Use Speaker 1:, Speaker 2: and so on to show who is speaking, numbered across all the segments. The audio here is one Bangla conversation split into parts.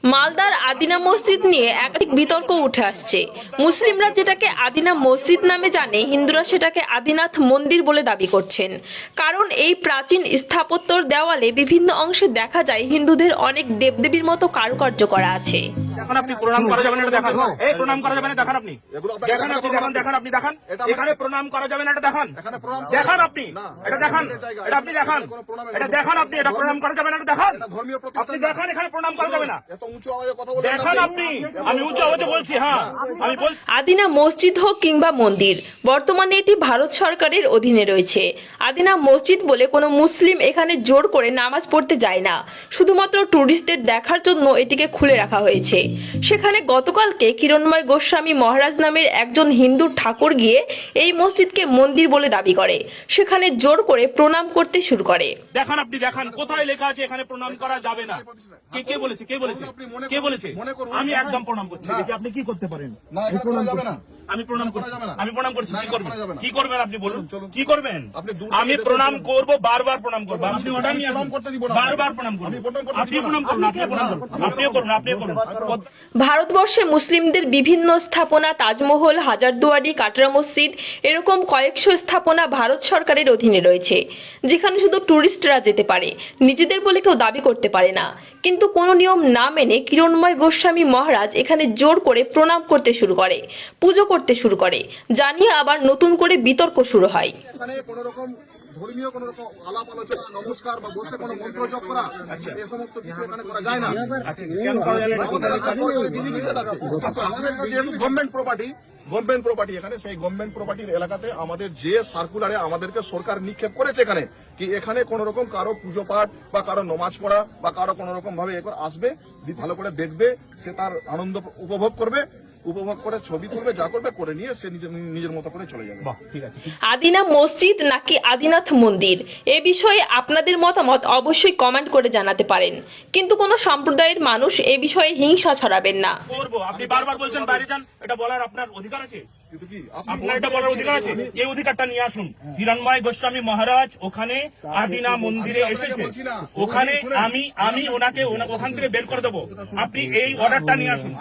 Speaker 1: মালদার আদিনা মসজিদ নিয়ে একাধিক বিতর্ক উঠে আসছে। মুসলিমরা যেটাকে আদিনা মসজিদ নামে জানে, হিন্দুরা সেটাকে আদিনাথ মন্দির বলে দাবি করছেন। কারণ এই প্রাচীন স্থাপত্যর দেওয়ালে বিভিন্ন অংশে দেখা যায় হিন্দুদের অনেক দেবদেবীর মতো কারুকার্য করা আছে।
Speaker 2: এখন আপনি প্রণাম করা যাবে না, এটা দেখান। এই প্রণাম করা যাবে না, দেখান আপনি। দেখান আপনি, দেখান, দেখান আপনি, দেখান। এখানে প্রণাম করা যাবে না, এটা দেখান। দেখান আপনি, এটা দেখান, এটা আপনি দেখান, এটা দেখান আপনি, এটা প্রণাম করা যাবে না, এটা দেখান। আপনি দেখান, এখানে প্রণাম করা যাবে না, দেখান আপনি। আমি উঁচু আওয়াজে বলছি, হ্যাঁ আমি বলছি।
Speaker 1: আদিনা মসজিদ হোক কিংবা মন্দির, বর্তমানে এটি ভারত সরকারের অধীনে রয়েছে। আদিনা মসজিদ বলে কোনো মুসলিম এখানে জোর করে নামাজ পড়তে যায় না, শুধুমাত্র টুরিস্টদের দেখার জন্য এটিকে খুলে রাখা হয়েছে। সেখানে গতকালকে কিরণময় গোস্বামী মহারাজ নামের একজন হিন্দু ঠাকুর গিয়ে এই মসজিদকে মন্দির বলে দাবি করে সেখানে জোর করে প্রণাম করতে শুরু করে।
Speaker 2: দেখান আপনি, দেখান কোথায় লেখা আছে এখানে প্রণাম করা যাবে না। কে বলেছে, কে বলেছে, কে বলেছে? আমি একদম প্রণাম করছি। দেখি আপনি কি করতে পারেন। আমি প্রণাম করছি, আমি প্রণাম করছি। কি করবেন, কি করবেন আপনি বলুন, কি করবেন? আমি প্রণাম করব, বারবার প্রণাম করবো। আপনি অর্ডার নিয়ে আসুন, বারবার প্রণাম করুন। আপনি প্রণাম করুন, আপনি প্রণাম করুন, আপনিও করুন, আপনিও করুন।
Speaker 1: ভারতবর্ষে মুসলিমদের বিভিন্ন স্থাপনা, তাজমহল, হাজারদুয়ারি, কাটরা মসজিদ, এরকম কয়েকশো স্থাপনা ভারত সরকারের অধীনে রয়েছে, যেখানে শুধু টুরিস্টরা যেতে পারে, নিজেদের বলে কেউ দাবি করতে পারে না। কিন্তু কোনো নিয়ম না মেনে কিরণময় গোস্বামী মহারাজ এখানে জোর করে প্রণাম করতে শুরু করে, পুজো করতে শুরু করে, জানিয়ে আবার নতুন করে বিতর্ক শুরু হয়।
Speaker 3: ধর্মীয় কোন রকম আলাপ আলোচনা, নমস্কার বা বসে কোনো মন্ত্র জপ করা, এই সমস্ত কিছু এখানে করা যায় না। আমাদের বিধিনিষেধ আছে। আমাদের যেহেতু গভর্নমেন্ট প্রপার্টি এখানে, সেই গভর্নমেন্ট প্রপার্টির এলাকাতে আমাদের যে সার্কুলারে আমাদেরকে সরকার নিক্ষেপ করেছে এখানে, কি এখানে কোন রকম কারো পুজো পাঠ বা কারো নমাজ পড়া বা কারো কোন রকম ভাবে আসবে, ভালো করে দেখবে, সে তার আনন্দ উপভোগ করবে, উপভোগ করে ছবি তুলবে, যা করবে করে নিয়ে সে নিজের মতো করে চলে যাবে।
Speaker 1: আদিনা মসজিদ নাকি আদিনাথ মন্দির, এ বিষয়ে আপনাদের মতামত অবশ্যই কমেন্ট করে জানাতে পারেন। কিন্তু কোনো সম্প্রদায়ের মানুষ এ বিষয়ে হিংসা ছড়াবেন না।
Speaker 2: আপনি বারবার বলছেন বাইরে যান, এটা বলার আপনার অধিকার আছে, আপনার এটা বলার অধিকার আছে। এই অধিকারটা নিয়ে আসুন। কিরণময় গোস্বামী মহারাজ ওখানে আদিনা মন্দিরে এসেছে, ওখানে আমি ওনাকে ওখান থেকে বের করে দেবো। আপনি এই অর্ডারটা নিয়ে আসুন।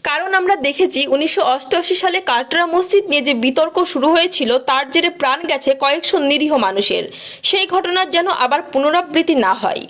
Speaker 1: কারণ আমরা দেখেছি 1988 সালে কাটরা মসজিদ নিয়ে যে বিতর্ক শুরু হয়েছিল, তার জেরে প্রাণ গেছে কয়েকশো নিরীহ মানুষের। সেই ঘটনার যেন আবার পুনরাবৃত্তি না হয়।